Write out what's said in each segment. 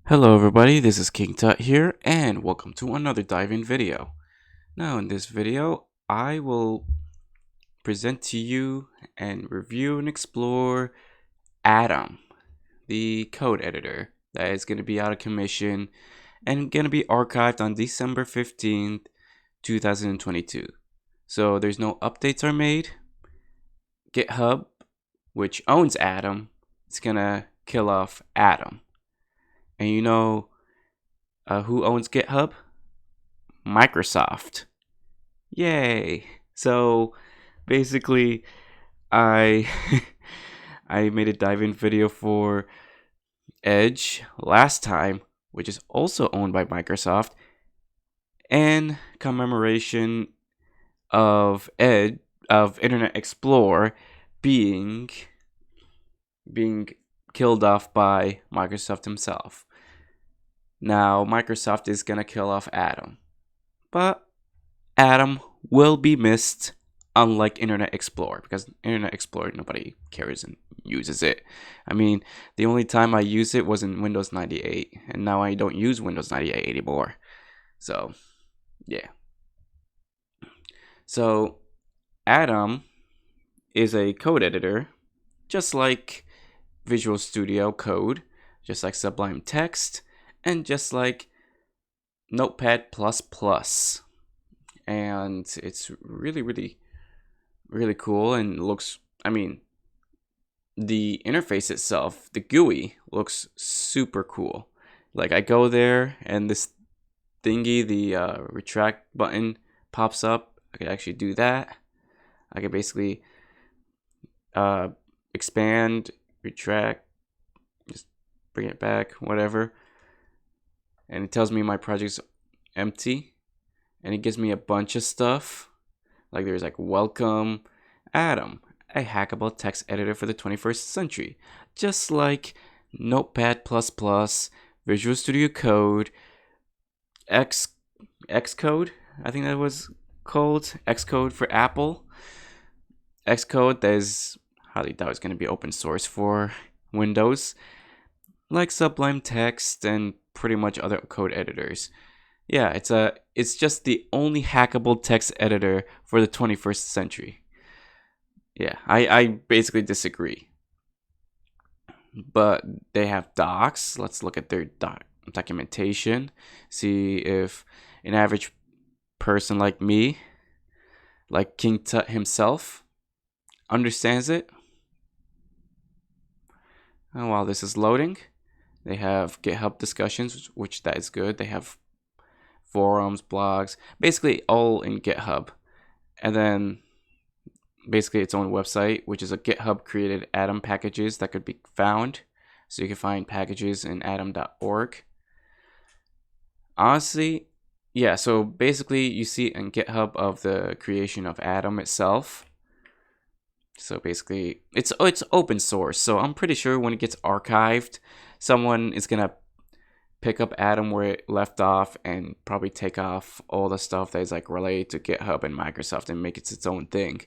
Hello everybody, this is King Tut here, and welcome to another dive-in video. Now in this video, I will present to you and review and explore Atom, the code editor that is going to be out of commission and going to be archived on December 15th, 2022. So there's no updates are made. GitHub, which owns Atom, is going to kill off Atom. And you know who owns GitHub? Microsoft. Yay. So basically I I made a dive-in video for Edge last time, which is also owned by Microsoft, and commemoration of Internet Explorer being being killed off by Microsoft himself. Now Microsoft is gonna kill off Atom. But Atom will be missed, unlike Internet Explorer, because Internet Explorer, nobody cares and uses it. I mean, the only time I used it was in Windows 98, and now I don't use Windows 98 anymore. So, yeah. So, Atom is a code editor, just like Visual Studio Code, just like Sublime Text, and just like Notepad++. And it's really cool and looks, I mean, the interface itself, the GUI, looks super cool. Like, I go there and this thingy, the retract button pops up. I could actually do that. I could basically expand, retract, just bring it back, whatever. And it tells me my project's empty. And it gives me a bunch of stuff. Like there's like welcome Atom, a hackable text editor for the 21st century. Just like Notepad++, Visual Studio Code, Xcode, I think that was called. Xcode for Apple. Xcode that is highly doubt is going to be open source for Windows. Like Sublime Text and pretty much other code editors. Yeah, it's just the only hackable text editor for the 21st century. Yeah, I basically disagree. But they have docs. Let's look at their documentation. See if an average person like me, like King Tut himself, understands it. And while this is loading, they have GitHub discussions, which that is good. They have forums, blogs, basically all in GitHub. And then basically its own website, which is a GitHub created Atom packages that could be found. So you can find packages in atom.org. Honestly, yeah, so basically you see in GitHub of the creation of Atom itself. So basically it's open source. So I'm pretty sure when it gets archived, someone is gonna pick up Atom where it left off and probably take off all the stuff that is like related to GitHub and Microsoft and make it its own thing.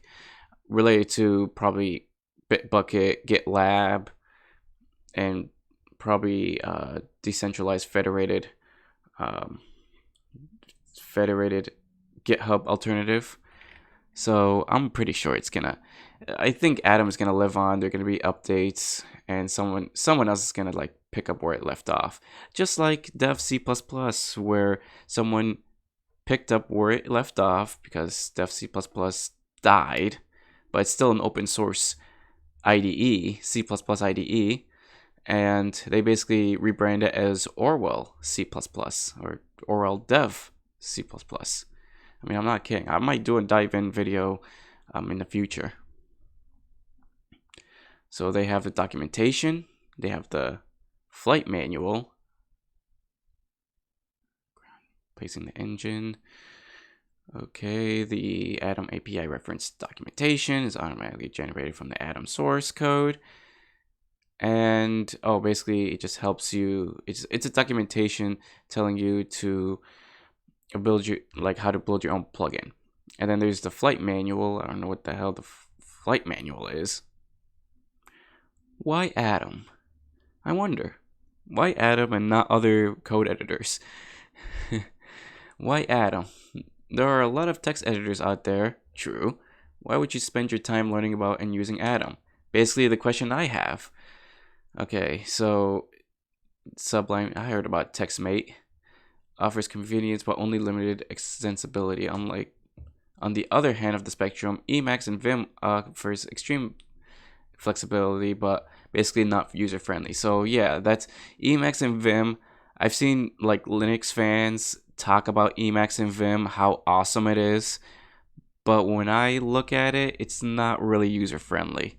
Related to probably Bitbucket, GitLab, and probably decentralized federated GitHub alternative. So I'm pretty sure it's gonna. I think Atom is gonna live on. There are gonna be updates, and someone else is gonna like pick up where it left off. Just like Dev C++, where someone picked up where it left off because Dev C++ died, but it's still an open source IDE, C++ IDE, and they basically rebrand it as Orwell C++ or Orwell Dev C++. I mean, I'm not kidding. I might do a dive-in video in the future. So they have the documentation, they have the flight manual, placing the engine. Okay, the Atom API reference documentation is automatically generated from the Atom source code. And basically it just helps you. It's a documentation telling you to build how to build your own plugin. And then there's the flight manual. I don't know what the hell the flight manual is. Why Atom? I wonder. Why Atom and not other code editors? Why Atom? There are a lot of text editors out there, true. Why would you spend your time learning about and using Atom? Basically, the question I have. Okay, so Sublime, I heard about TextMate. Offers convenience but only limited extensibility. Unlike, on the other hand of the spectrum, Emacs and Vim offers extreme flexibility but basically not user friendly. So yeah, that's Emacs and Vim. I've seen like Linux fans talk about Emacs and Vim, how awesome it is, but when I look at it, it's not really user friendly.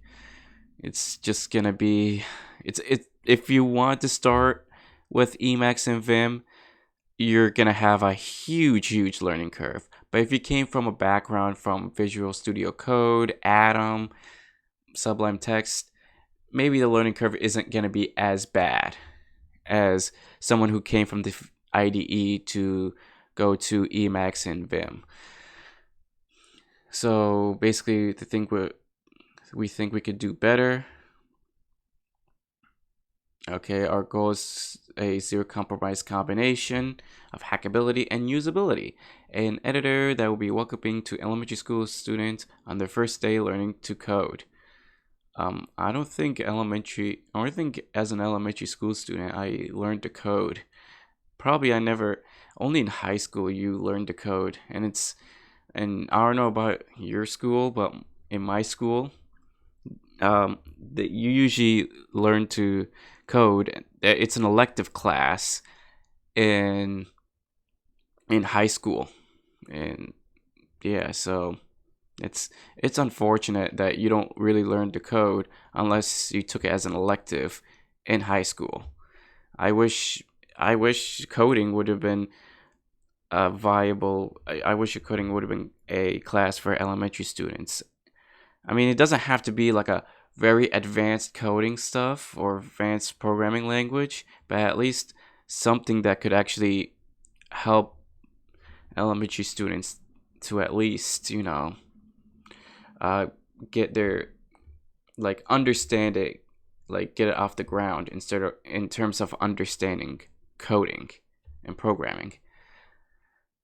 It's just gonna be, it if you want to start with Emacs and Vim, you're gonna have a huge learning curve. But if you came from a background from Visual Studio Code, Atom, Sublime Text, maybe the learning curve isn't gonna be as bad as someone who came from the IDE to go to Emacs and Vim. So basically, the thing we think we could do better. Okay, our goal is a zero compromise combination of hackability and usability. An editor that will be welcoming to elementary school students on their first day learning to code. I don't think as an elementary school student I learned to code. Probably I never, only in high school you learn to code, and I don't know about your school, but in my school, that you usually learn to code. It's an elective class in high school, and yeah, so it's unfortunate that you don't really learn to code unless you took it as an elective in high school. I wish coding would have been viable. I wish coding would have been a class for elementary students. I mean, it doesn't have to be like a very advanced coding stuff or advanced programming language, but at least something that could actually help elementary students to at least, uh, get their, like, understand it, like get it off the ground instead of in terms of understanding coding and programming.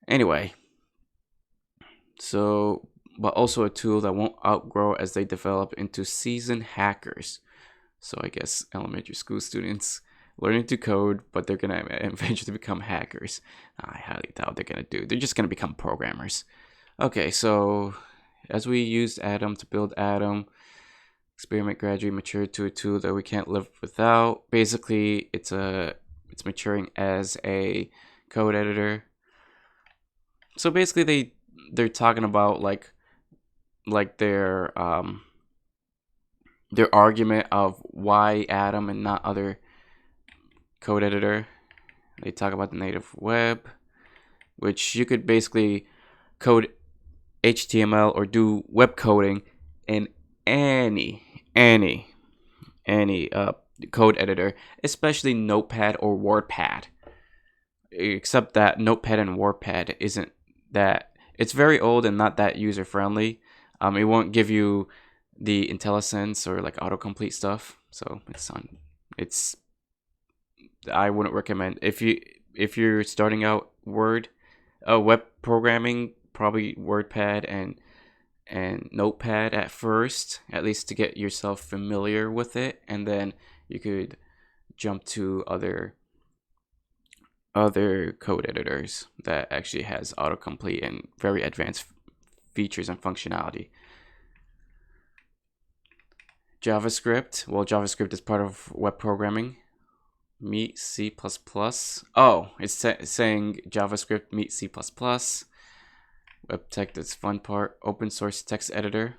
Anyway, so but also a tool that won't outgrow as they develop into seasoned hackers. So I guess elementary school students learning to code, but they're gonna eventually become hackers. I highly doubt they're gonna do. They're just gonna become programmers. Okay, so as we used Atom to build Atom, experiment gradually matured to a tool that we can't live without. Basically, it's maturing as a code editor. So basically, they're talking about like their argument of why Atom and not other code editor. They talk about the native web, which you could basically code HTML or do web coding in any code editor, especially Notepad or WordPad. Except that Notepad and WordPad isn't that, it's very old and not that user friendly. It won't give you the IntelliSense or like autocomplete stuff, so it's I wouldn't recommend if you're starting out web programming, probably WordPad and Notepad at first, at least to get yourself familiar with it, and then you could jump to other code editors that actually has autocomplete and very advanced features and functionality. JavaScript is part of web programming. Meet C++. Oh, it's saying JavaScript meet C++. WebTech, that's fun part. Open source text editor.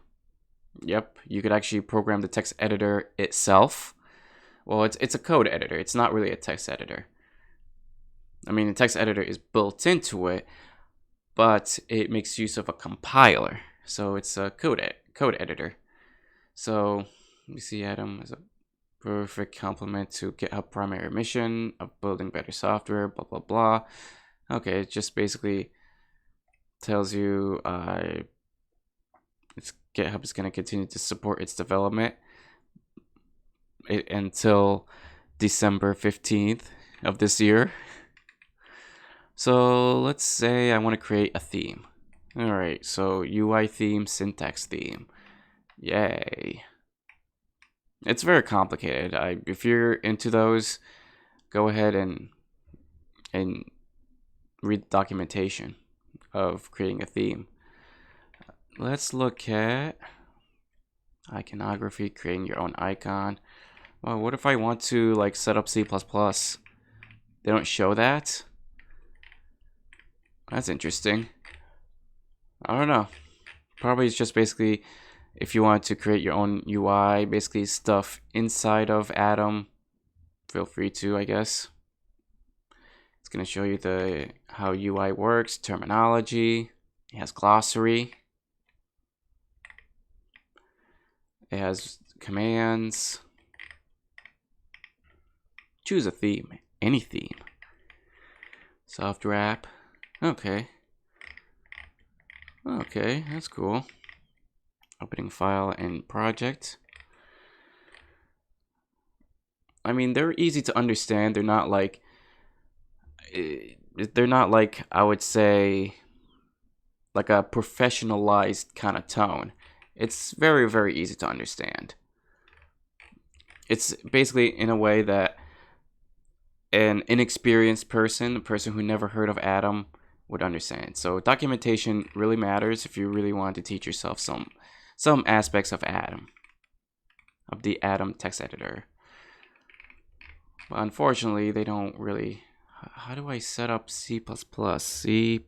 Yep, you could actually program the text editor itself. Well, it's a code editor. It's not really a text editor. I mean, the text editor is built into it, but it makes use of a compiler. So it's a code editor. So you see Atom as a perfect complement to GitHub primary mission of building better software, blah, blah, blah. Okay, it just basically tells you GitHub is going to continue to support its development until December 15th of this year. So let's say I want to create a theme. Alright, so UI theme, syntax theme. Yay. It's very complicated. If you're into those, go ahead and read the documentation of creating a theme. Let's look at iconography, creating your own icon. Well, what if I want to like set up C++? They don't show that? That's interesting. I don't know. Probably it's just basically if you want to create your own UI, basically stuff inside of Atom, feel free to, I guess. It's going to show you how UI works, terminology. It has glossary. It has commands. Choose a theme, any theme. Software app. Okay. Okay, that's cool. Opening file and project. I mean, they're easy to understand. They're not like, I would say, like a professionalized kind of tone. It's very, very easy to understand. It's basically in a way that an inexperienced person, a person who never heard of Atom, would understand. So documentation really matters if you really want to teach yourself some aspects of Atom, of the Atom text editor. But unfortunately, they don't really. How do I set up C++? C++.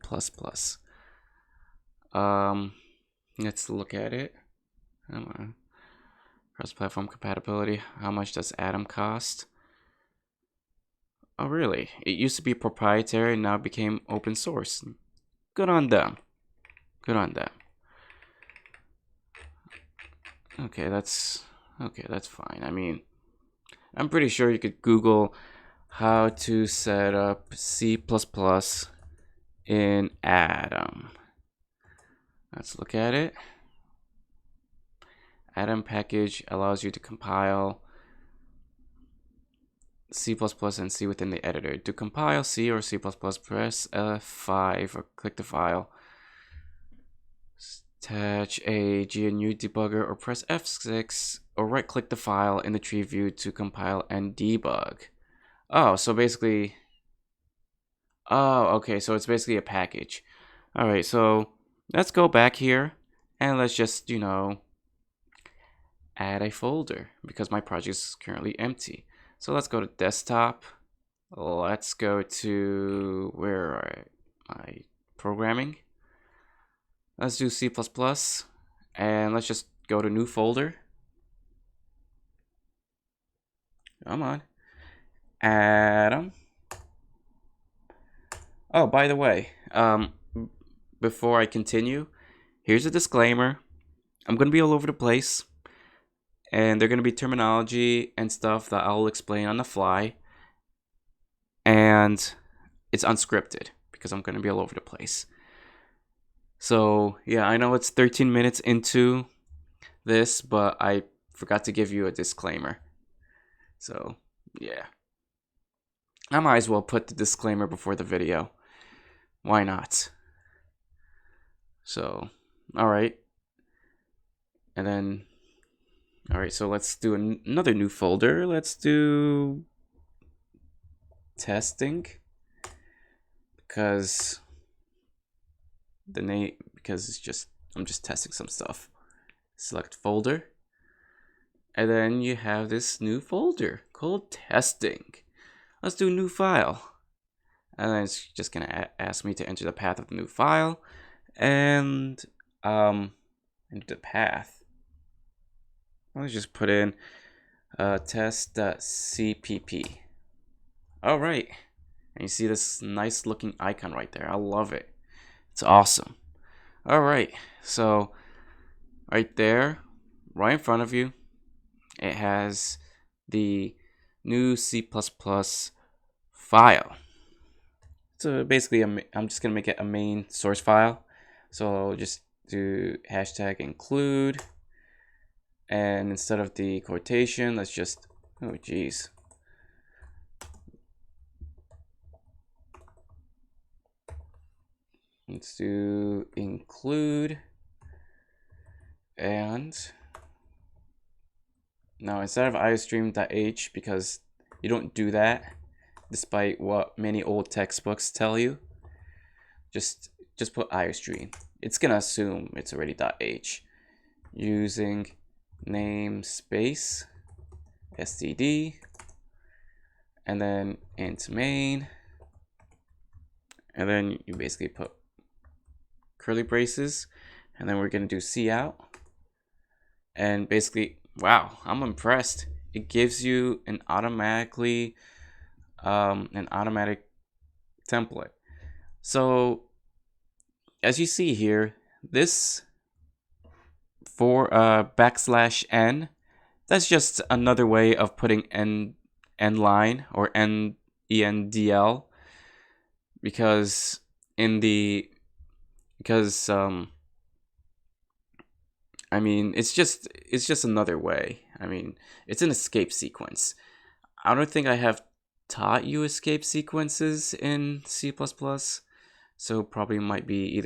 Let's look at it. Cross-platform compatibility. How much does Atom cost? Oh, really? It used to be proprietary and now became open source. Good on them. Good on them. Okay, that's fine. I mean, I'm pretty sure you could Google how to set up C++ in Atom. Let's look at it. Atom package allows you to compile C++ and C within the editor. To compile C or C++, press F5 or click the file. Attach a GNU debugger or press F6 or right click the file in the tree view to compile and debug. Oh, so basically, okay, so it's basically a package. All right, so let's go back here and let's just, add a folder because my project is currently empty. So let's go to desktop. Let's go to where are my programming. Let's do C++ and let's just go to new folder. Come on. Atom. Oh, by the way, before I continue, here's a disclaimer. I'm going to be all over the place, and they're going to be terminology and stuff that I'll explain on the fly, and it's unscripted because I'm going to be all over the place. So, yeah, I know it's 13 minutes into this, but I forgot to give you a disclaimer. So, yeah. I might as well put the disclaimer before the video. Why not? So, alright. And then, alright, so let's do another new folder. Let's do testing. Because I'm just testing some stuff. Select folder. And then you have this new folder called testing. Let's do new file. And then it's just gonna ask me to enter the path of the new file. And enter the path. Let's just put in test.cpp. All right. And you see this nice looking icon right there. I love it. It's awesome. All right. So right there, right in front of you, it has the new C++ file. So basically, I'm just going to make it a main source file. So I'll just do hashtag include. And instead of the quotation, let's just, oh geez. let's do include, and now instead of iostream.h, because you don't do that, despite what many old textbooks tell you, just put iostream. It's gonna assume it's already .h. Using namespace std, and then int main, and then you basically put curly braces, and then we're gonna do cout, and basically, wow, I'm impressed. It gives you an automatic template. So as you see here, this for \n, that's just another way of putting n line or endl, because I mean, it's just another way. I mean, it's an escape sequence. I don't think I have taught you escape sequences in C++, so probably might be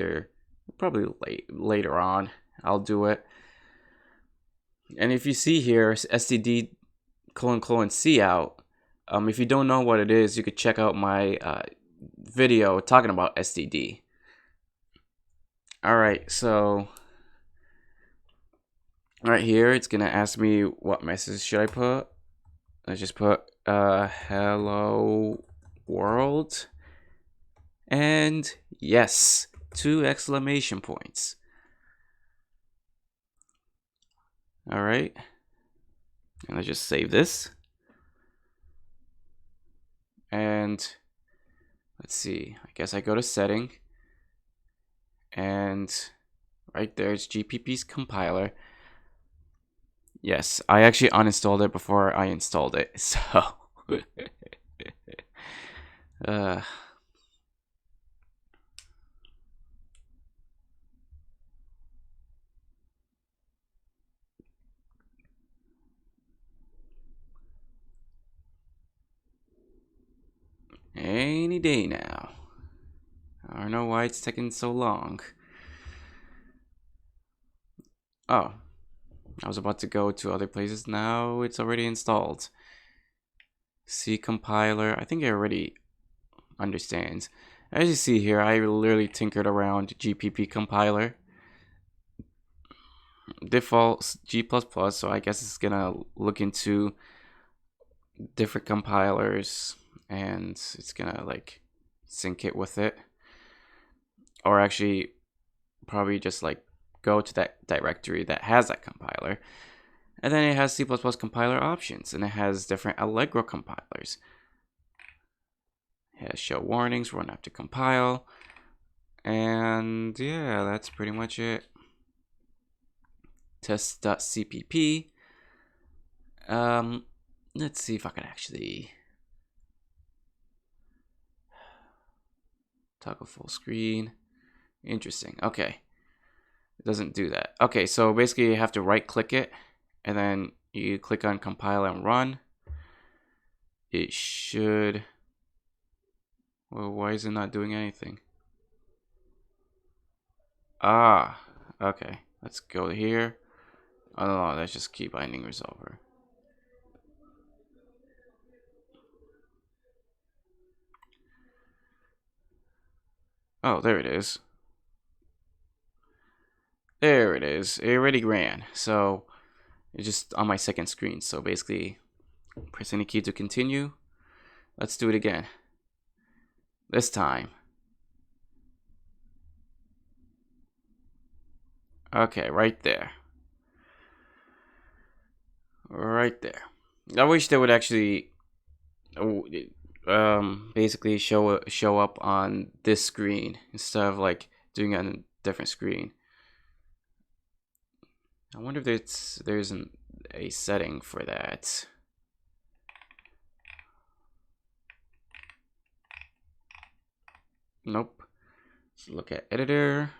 later on I'll do it. And if you see here, std : cout, if you don't know what it is, you could check out my video talking about std. All right, so right here, it's gonna ask me what message should I put. Let's just put hello world, and yes, 2 exclamation points. All right, and let's just save this. And let's see, I guess I go to setting, and right there it's GPP's compiler. Yes, I actually uninstalled it before I installed it, so any day now. I don't know why it's taking so long. Oh, I was about to go to other places. Now it's already installed. C compiler. I think it already understands. As you see here, I literally tinkered around GPP compiler. Default G++, so I guess it's gonna look into different compilers and it's gonna like sync it with it. Or actually probably just like go to that directory that has that compiler. And then it has C++ compiler options, and it has different Allegro compilers. It has show warnings, run after compile, and yeah, that's pretty much it. Test.cpp. Let's see if I can actually toggle full screen. Interesting. Okay, it doesn't do that. Okay, so basically you have to right click it, and then you click on compile and run. It should. Well, why is it not doing anything? Ah, okay. Let's go here. Oh no, let's just key binding resolver. Oh, there it is. There it is. It already ran. So it's just on my second screen. So basically, press any key to continue. Let's do it again. This time. Okay, right there. Right there. I wish they would actually basically show up on this screen instead of like doing it on a different screen. I wonder if there's a setting for that. Nope. Let's look at editor.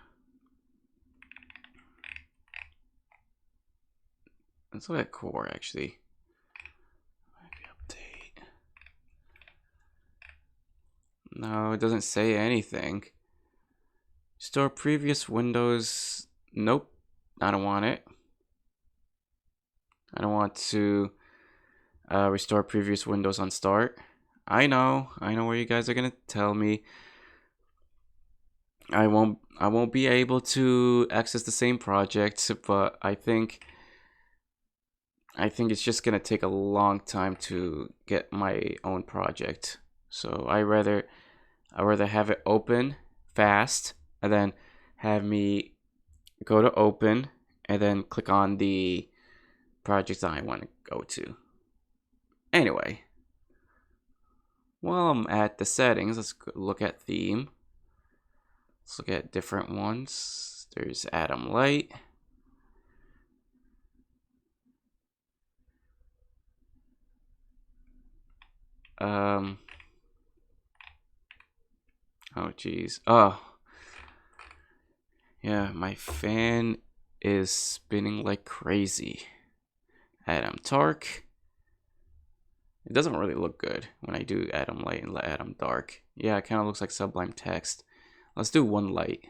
Let's look at core actually. Update. No, it doesn't say anything. Store previous windows. Nope, I don't want it. I don't want to restore previous windows on start. I know where you guys are gonna tell me I won't be able to access the same project, but I think it's just gonna take a long time to get my own project. So I rather have it open fast and then have me go to open and then click on the project that I want to go to. Anyway, while I'm at the settings, let's look at theme. Let's look at different ones. There's Atom Light. Oh geez. Oh. Yeah, my fan is spinning like crazy. Atom Dark. It doesn't really look good when I do Atom Light and Atom Dark. Yeah, it kind of looks like Sublime Text. Let's do one light.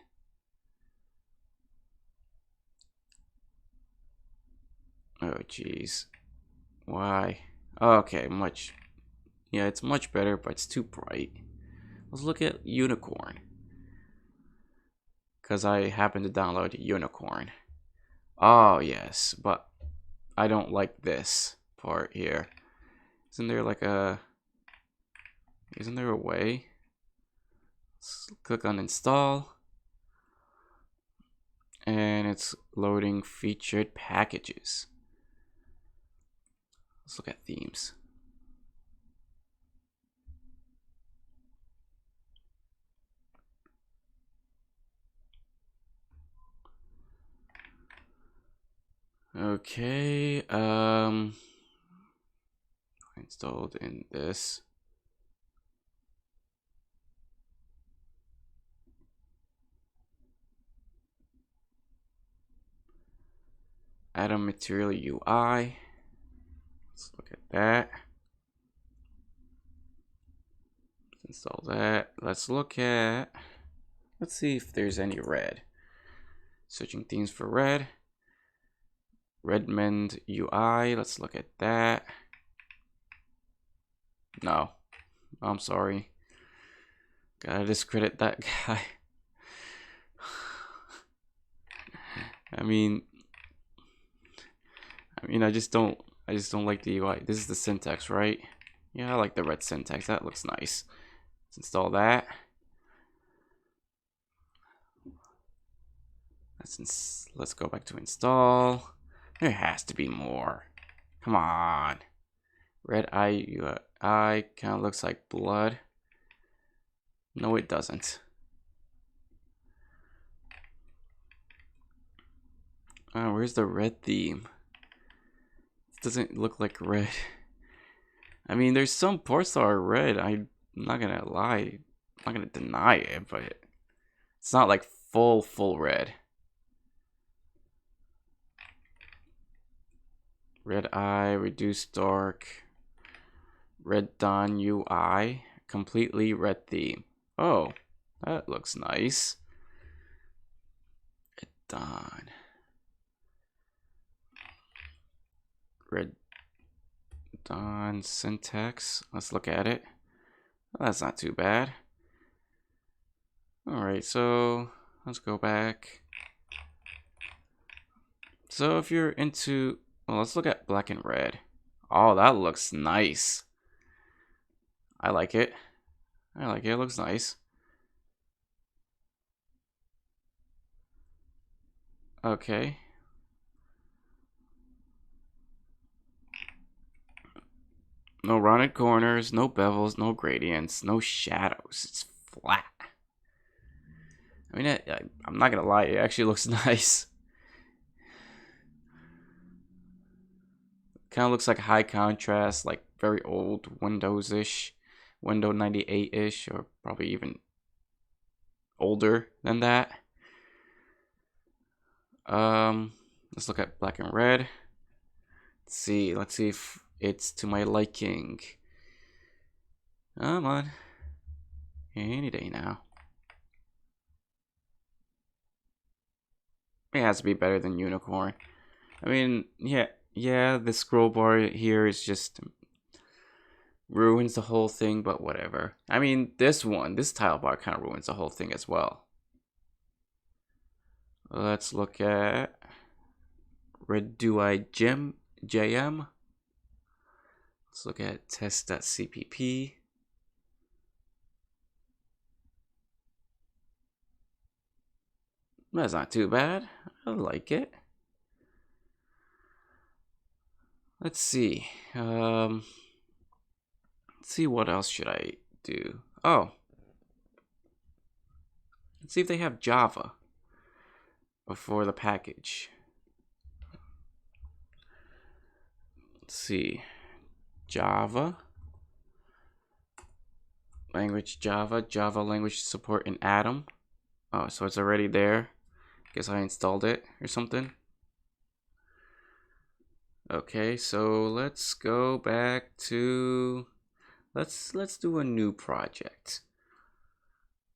Oh geez. Why? Okay, yeah, it's much better, but it's too bright. Let's look at Unicorn. Because I happen to download Unicorn. Oh, yes, but I don't like this part here. Isn't there a way? Let's click on install. And it's loading featured packages. Let's look at themes. Okay, installed in this. Atom Material UI. Let's look at that. Let's install that. Let's see if there's any red. Searching themes for red. Redmond UI. Let's look at that. No, I'm sorry. Gotta discredit that guy. I mean, I just don't like the UI. This is the syntax, right? Yeah, I like the red syntax. That looks nice. Let's install that. Let's go back to install. There has to be more. Come on. Red eye UI kind of looks like blood. No, it doesn't. Oh, where's the red theme? It doesn't look like red. I mean, there's some parts that are red. I'm not gonna lie. I'm not gonna deny it, but it's not like full red. Red eye, reduce dark. Red Dawn UI, completely red theme. Oh, that looks nice. Red Dawn. Red Dawn syntax. Let's look at it. Well, that's not too bad. Alright, so let's go back. So if you're into, well, let's look at black and red. Oh, that looks nice. I like it. It looks nice. Okay. No rounded corners, no bevels, no gradients, no shadows. It's flat. I mean, I'm not gonna lie, it actually looks nice. Kind of looks like high contrast, like very old Windows-ish, Windows 98-ish, or probably even older than that. Let's look at black and red. Let's see if it's to my liking. Come on. Any day now. It has to be better than Unicorn. I mean, yeah, the scroll bar here is just ruins the whole thing, but whatever. I mean, this tile bar kind of ruins the whole thing as well. Let's look at Redui JM. Let's look at test.cpp. That's not too bad. I like it. Let's see. Let's see, what else should I do? Oh. Let's see if they have Java before the package. Let's see. Java. Language Java. Java language support in Atom. Oh, so it's already there. Guess I installed it or something. Okay, so let's go back to let's do a new project.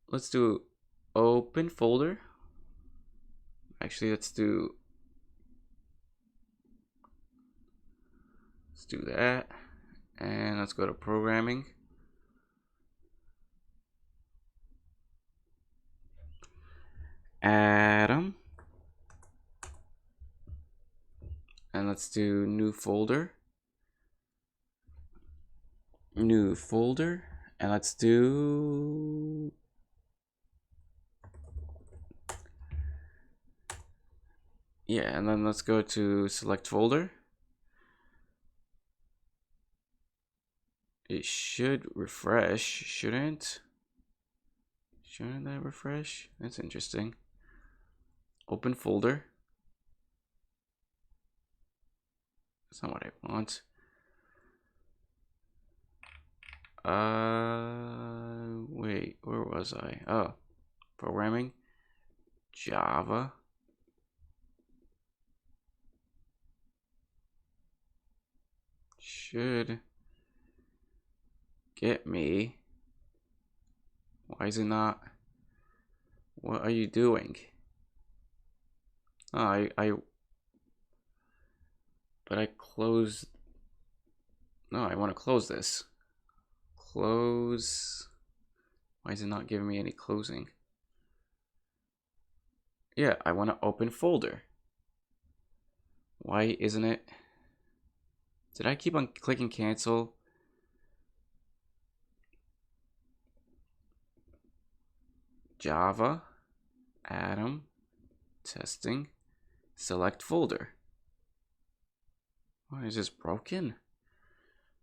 Let's do open folder. Actually, let's do that. And let's go to programming. Atom. And let's do new folder. New folder. And let's do and then let's go to select folder. It should refresh, shouldn't that refresh? That's interesting. Open folder. That's not what I want. Wait, where was I? Oh, programming, Java. Should get me. Why is it not? What are you doing? Oh, but I closed. No, I want to close this. Close. Why is it not giving me any closing? Yeah, I want to open folder. Why isn't it? Did I keep on clicking cancel? Java, Atom, testing, select folder. Why is this broken?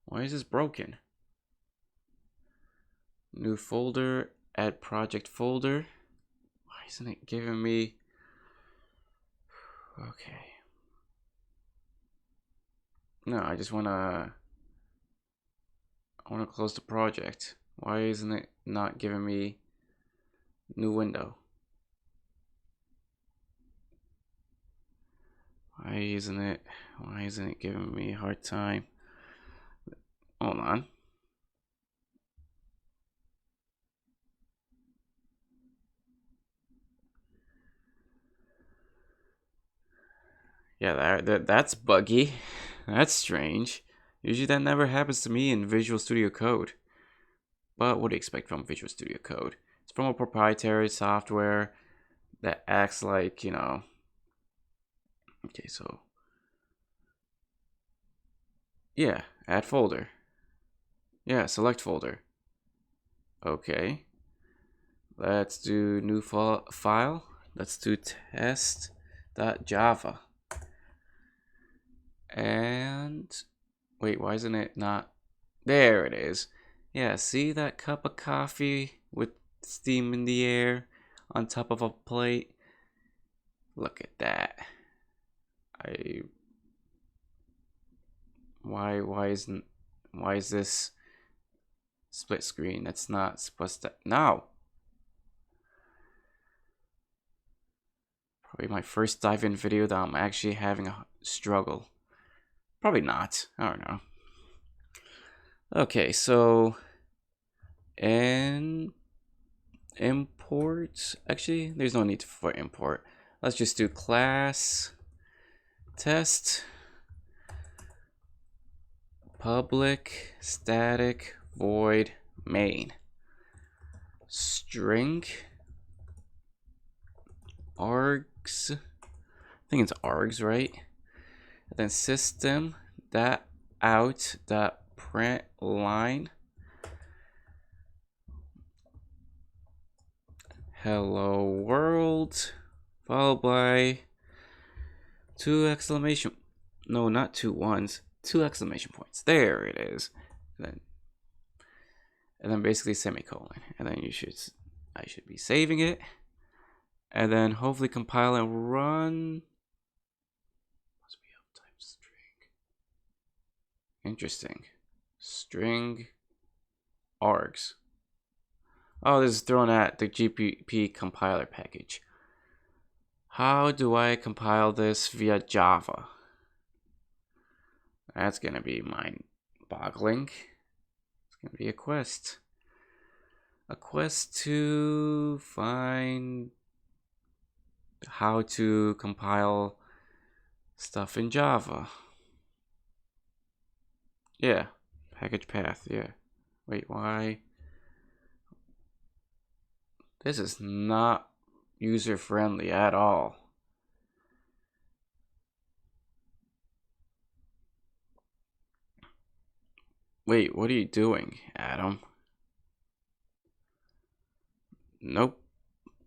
Why is this broken? New folder, add project folder. Why isn't it giving me? Okay. No, I just wanna close the project. Why isn't it not giving me new window? Why isn't it giving me a hard time? Hold on. Yeah, that's buggy. That's strange. Usually that never happens to me in Visual Studio Code. But what do you expect from Visual Studio Code? It's from a proprietary software that acts like, you know. Okay, so yeah, add folder. Yeah, select folder. Okay. Let's do new file. Let's do test.java. And wait, why isn't it not? There it is. Yeah, see that cup of coffee with steam in the air on top of a plate? Look at that. Why is this split screen? That's not supposed to. No. Probably my first dive-in video that I'm actually having a struggle. Probably not. I don't know. Okay, so and import. Actually, there's no need for import. let's just do class test public static void main string args. I think it's args, right? And then system that out dot print line hello world followed by two exclamation, no, not two ones, two exclamation points. There it is. And then basically semicolon. And then I should be saving it. And then hopefully compile and run. Must be of type string. Interesting. String args. Oh, this is thrown at the GPP compiler package. How do I compile this via Java? That's gonna be mind-boggling. It's gonna be a quest. A quest to find how to compile stuff in Java. Yeah, package path, yeah. Wait, why? This is not user-friendly at all. Wait, what are you doing, Adam? Nope.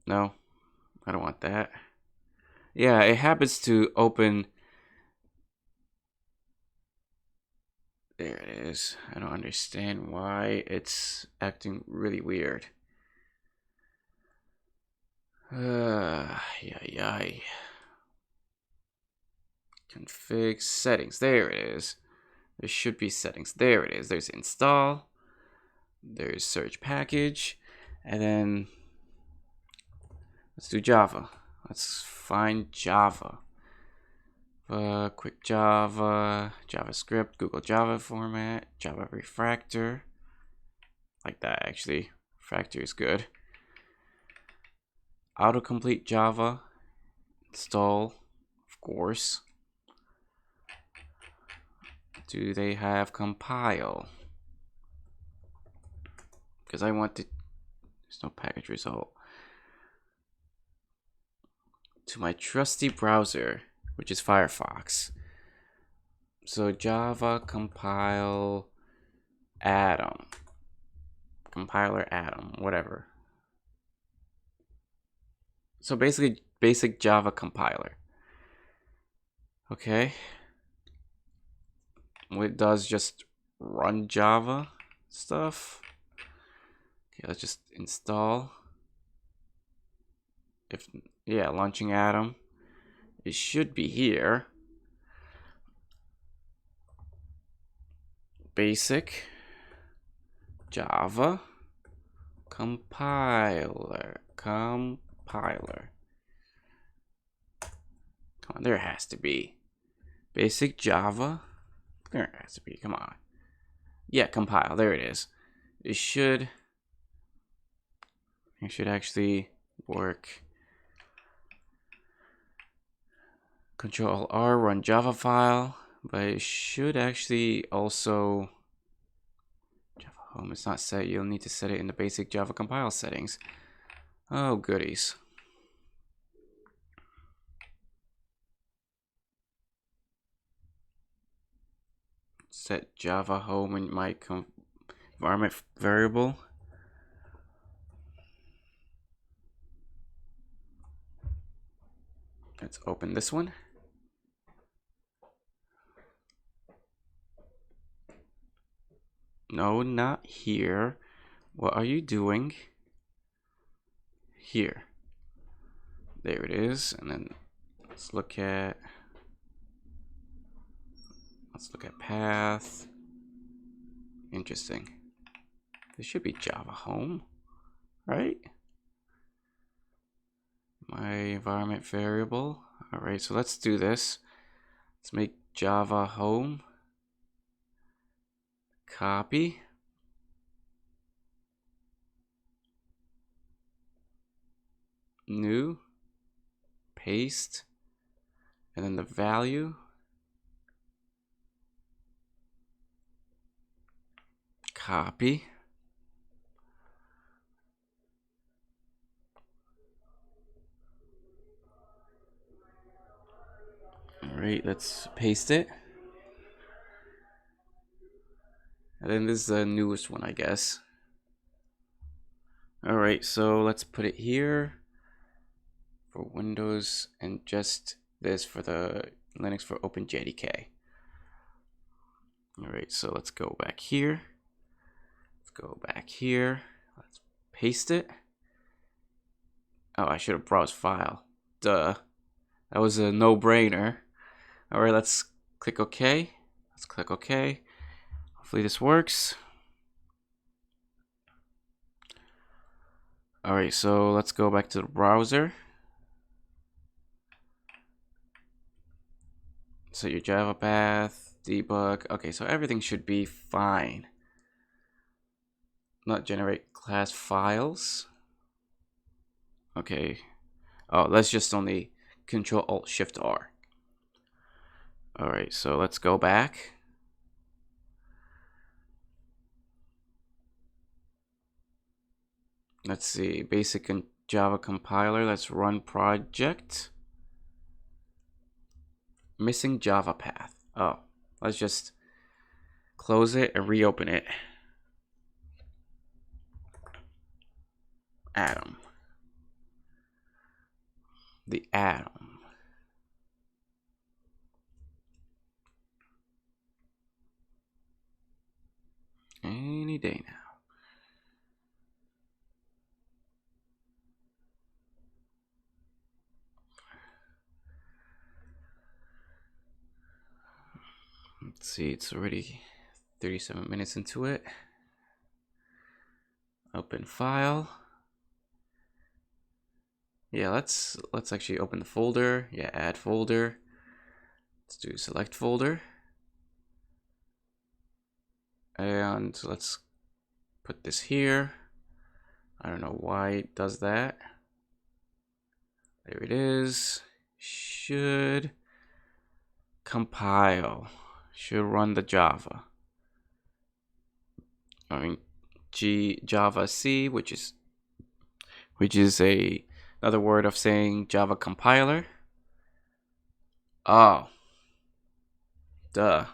No, I don't want that. Yeah, it happens to open. There it is. I don't understand why it's acting really weird. Yay. Config settings. There it is. There should be settings. There it is. There's install. There's search package. And then let's do Java. Let's find Java. Quick Java, JavaScript, Google Java format, Java Refactor. Like that, actually. Refactor is good. Autocomplete Java. Install, of course. Do they have compile? Because I want to. There's no package result. To my trusty browser, which is Firefox. So Java compile Atom. Compiler Atom, whatever. So basically, basic Java compiler. Okay. It does just run Java stuff. Okay, let's just install. Launching Atom. It should be here. Basic Java compiler. Come on, there has to be. Basic Java. There has to be. Come on. Yeah, compile. There it is. It should actually work. Control R, run Java file, but it should actually also Java home. It's not set. You'll need to set it in the basic Java compile settings. Oh, goodies. Set Java home in my environment variable. Let's open this one. No, not here. What are you doing? Here. There it is. And then let's look at path. Interesting. This should be Java home, right? My environment variable. All right, so let's do this. Let's make Java home. Copy. New. paste, and then the value. Copy. All right, let's paste it. And then this is the newest one, I guess. All right, so let's put it here for Windows and just this for the Linux for OpenJDK. All right, so let's go back here. Let's go back here. Let's paste it. Oh, I should have browsed file. Duh. That was a no-brainer. All right, let's click OK. Let's click OK. Hopefully this works. All right, so let's go back to the browser. So your Java path, debug. Okay, so everything should be fine. Not generate class files. Okay. Oh, let's just only Control Alt Shift R. All right, so let's go back. Let's see, basic Java compiler. Let's run project. Missing Java path. Oh, let's just close it and reopen it. Atom. The atom. Any day now. Let's see, it's already 37 minutes into it. Open file. Yeah, let's actually open the folder. Yeah, add folder. Let's do select folder. And let's put this here. I don't know why it does that. There it is. Should compile. Should run the Java. I mean Java C, which is another word of saying Java compiler. Oh. Duh.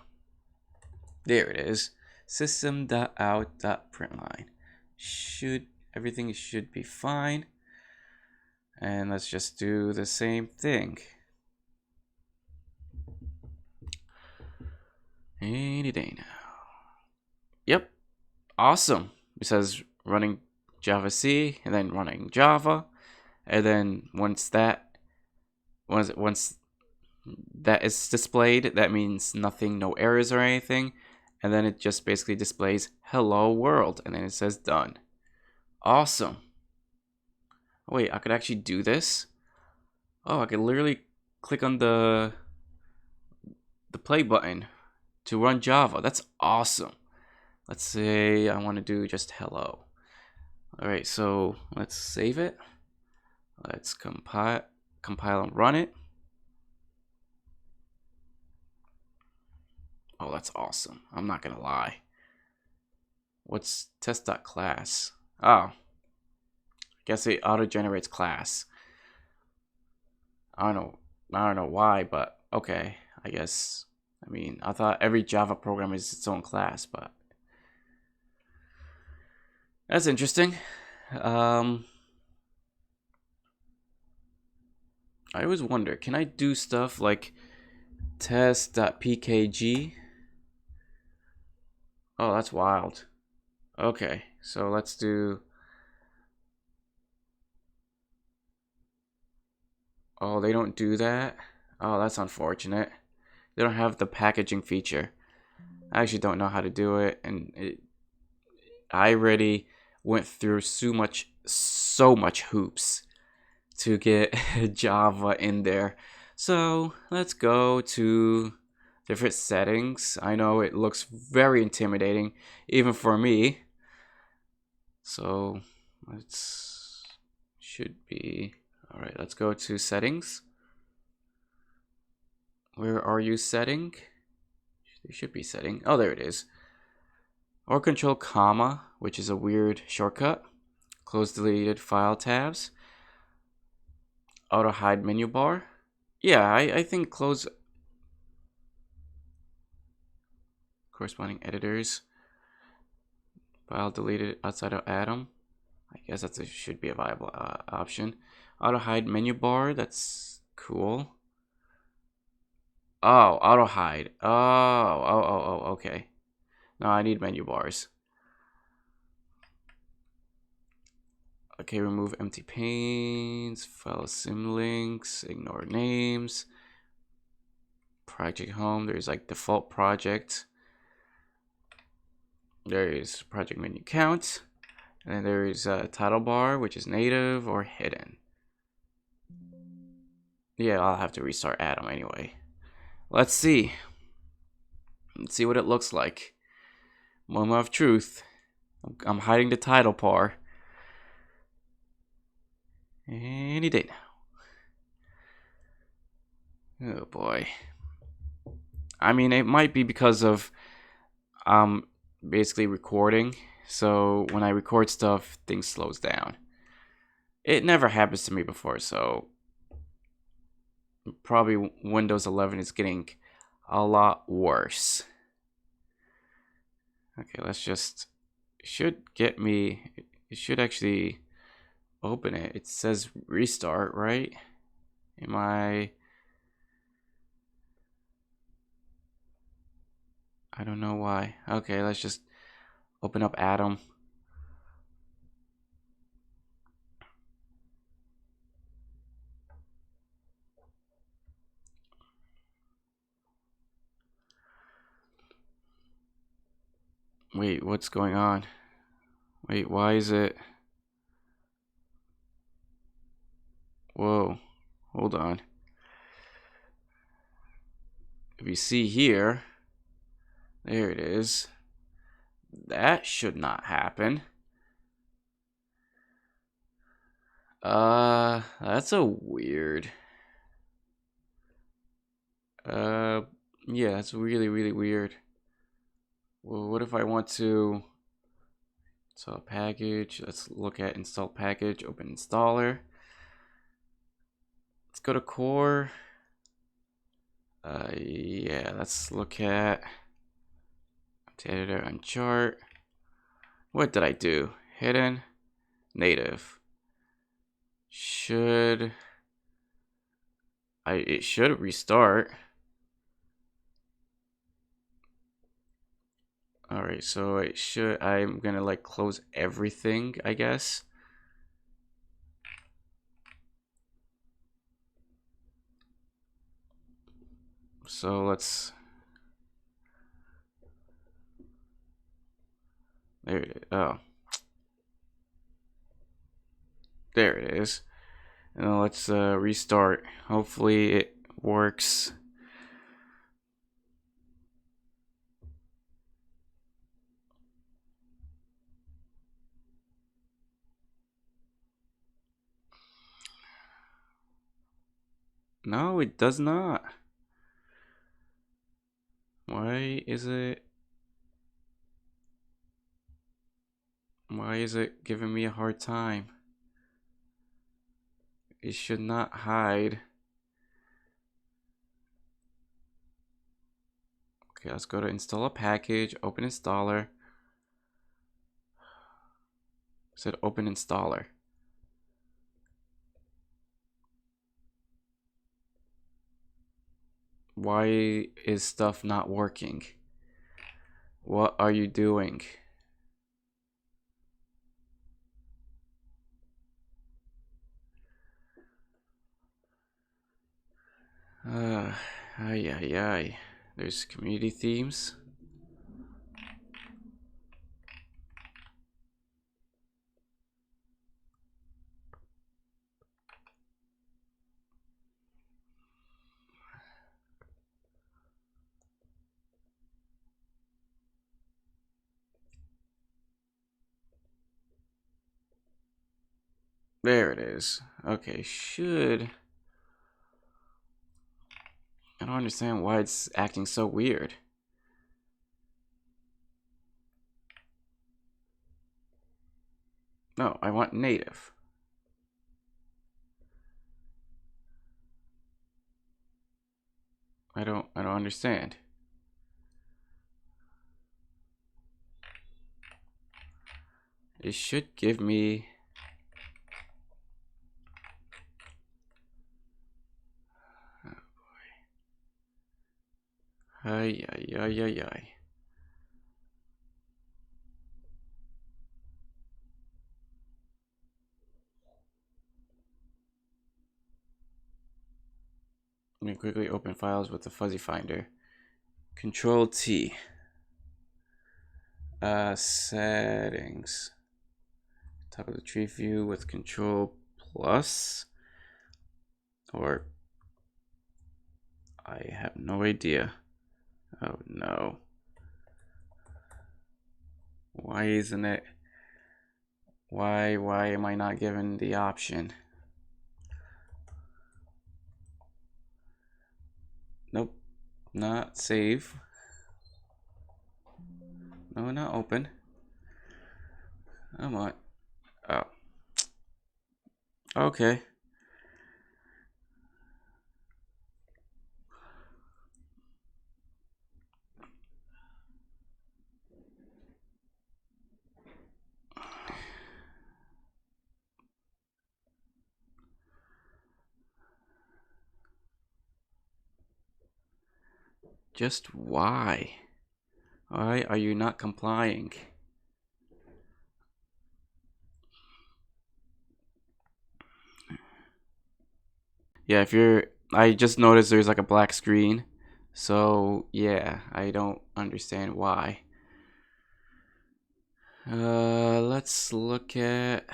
There it is. System.out.println. Everything should be fine. And let's just do the same thing. Any day now. Yep. Awesome. It says running Java C and then running Java. And then once that is displayed, that means nothing, no errors or anything. And then it just basically displays hello world. And then it says done. Awesome. Oh, wait, I could actually do this. Oh, I could literally click on the play button to run Java. That's awesome. Let's say I want to do just hello. All right, so let's save it. Let's compile and run it. Oh, that's awesome. I'm not gonna lie. What's test.class? Oh, I guess it auto-generates class. I don't know why, but okay. I guess. I mean, I thought every Java program is its own class, but that's interesting. I always wonder, can I do stuff like test.pkg? Oh, that's wild. Okay, so let's do. Oh, they don't do that? Oh, that's unfortunate. They don't have the packaging feature. I actually don't know how to do it, and I already went through so much hoops to get Java in there. So let's go to different settings. I know it looks very intimidating, even for me. So should be all right. Let's go to settings. Where are you setting? There should be setting. Oh, there it is. Or control comma, which is a weird shortcut. Close deleted file tabs. Auto hide menu bar. Yeah, I think close corresponding editors. File deleted outside of Atom. I guess that should be a viable option. Auto hide menu bar. That's cool. Oh, auto hide. Oh, okay. No, I need menu bars. Okay, remove empty panes, file sim links, ignore names. Project home, there's like default project. There is project menu count. And then there is a title bar, which is native or hidden. Yeah, I'll have to restart Atom anyway. Let's see. Let's see what it looks like. Moment of truth. I'm hiding the title bar. Any day now. Oh boy. I mean, it might be because of basically recording. So when I record stuff, things slows down. It never happens to me before, so probably Windows 11 is getting a lot worse. Okay, let's just, it should get me, it should actually open it. It says restart, right? Am I don't know why. Okay, let's just open up Atom. Wait, what's going on? Wait, why is it? Whoa, hold on. If you see here, there it is. That should not happen. That's a weird. Yeah, that's really, really weird. Well, what if I want to install a package? Let's look at install package, open installer. Let's go to core. Yeah, let's look at editor and chart. What did I do? Hidden, native. It should restart. All right, so I'm gonna like close everything, I guess. So let's, there it is. Oh, there it is. And let's restart. Hopefully it works. No, it does not. Why is it giving me a hard time? It should not hide. Okay, let's go to install a package, open installer. It said open installer. Why is stuff not working? What are you doing? Ay. There's community themes. There it is. Okay, should. I don't understand why it's acting so weird. No, I want native. I don't understand. It should give me... Oh boy. Ay, ay, ay, ay, ay. Let me quickly open files with the fuzzy finder. Control T. Settings. Top of the tree view with Control Plus. Or I have no idea. Oh no. Why isn't it? Why am I not given the option? Nope. Not save. No, not open. Come on. Oh. Okay. Just why? Why are you not complying? Yeah, if you're... I just noticed there's like a black screen. So, yeah, I don't understand why. Let's look at...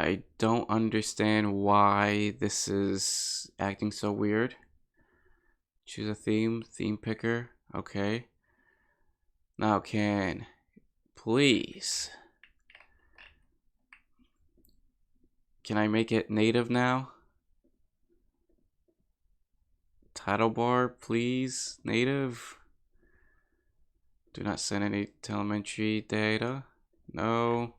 I don't understand why this is acting so weird. Choose a theme picker. Okay. Now please. Can I make it native now? Title bar, please. Native. Do not send any telemetry data. No.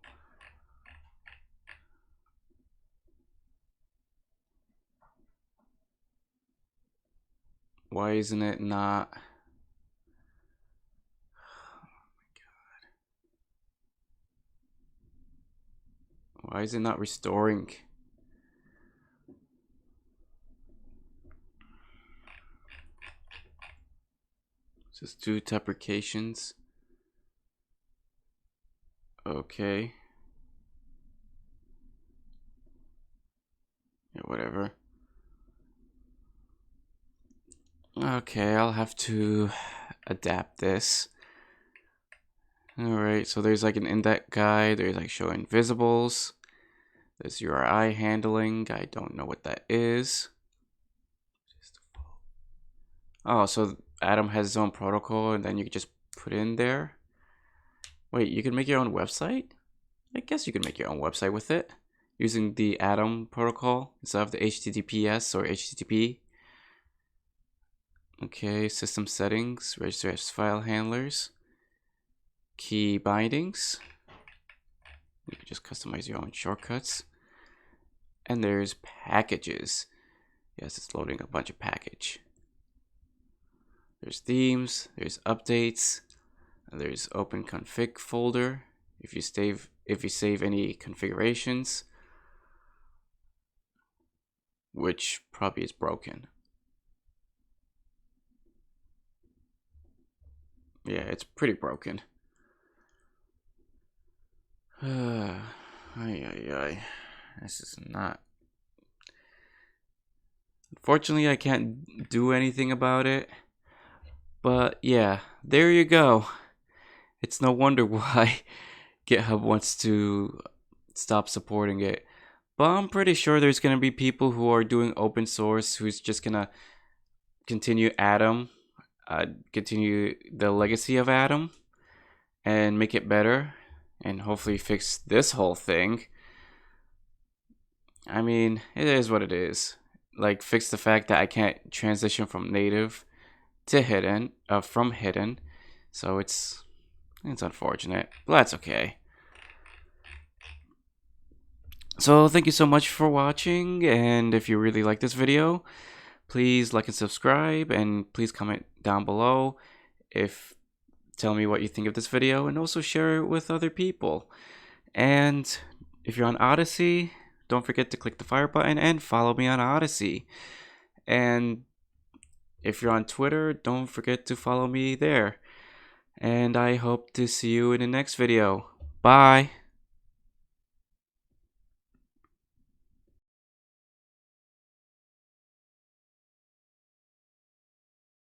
Why isn't it not? Oh my god. Why is it not restoring? Just do deprecations. Okay. Yeah, whatever. Okay, I'll have to adapt this. Alright, so there's like an index guide, there's like show invisibles, there's URI handling, I don't know what that is. Oh, so Atom has his own protocol and then you can just put in there. Wait, you can make your own website? I guess you can make your own website with it using the Atom protocol instead of the HTTPS or HTTP. Okay, system settings, register as file handlers, key bindings. You can just customize your own shortcuts. And there's packages. Yes, it's loading a bunch of package. There's themes, there's updates, and there's open config folder. If you save any configurations, which probably is broken. Yeah, it's pretty broken. Ay, ay, ay. This is not... Unfortunately, I can't do anything about it. But yeah, there you go. It's no wonder why GitHub wants to stop supporting it. But I'm pretty sure there's going to be people who are doing open source who's just going to continue Atom, continue the legacy of Atom, and make it better, and hopefully fix this whole thing. I mean, it is what it is. Like, fix the fact that I can't transition from native to hidden, from hidden. So it's unfortunate, but that's okay. So thank you so much for watching, and if you really like this video, please like and subscribe, and please comment down below if tell me what you think of this video, and also share it with other people. And if you're on Odyssey, don't forget to click the fire button and follow me on Odyssey. And if you're on Twitter, don't forget to follow me there. And I hope to see you in the next video. Bye.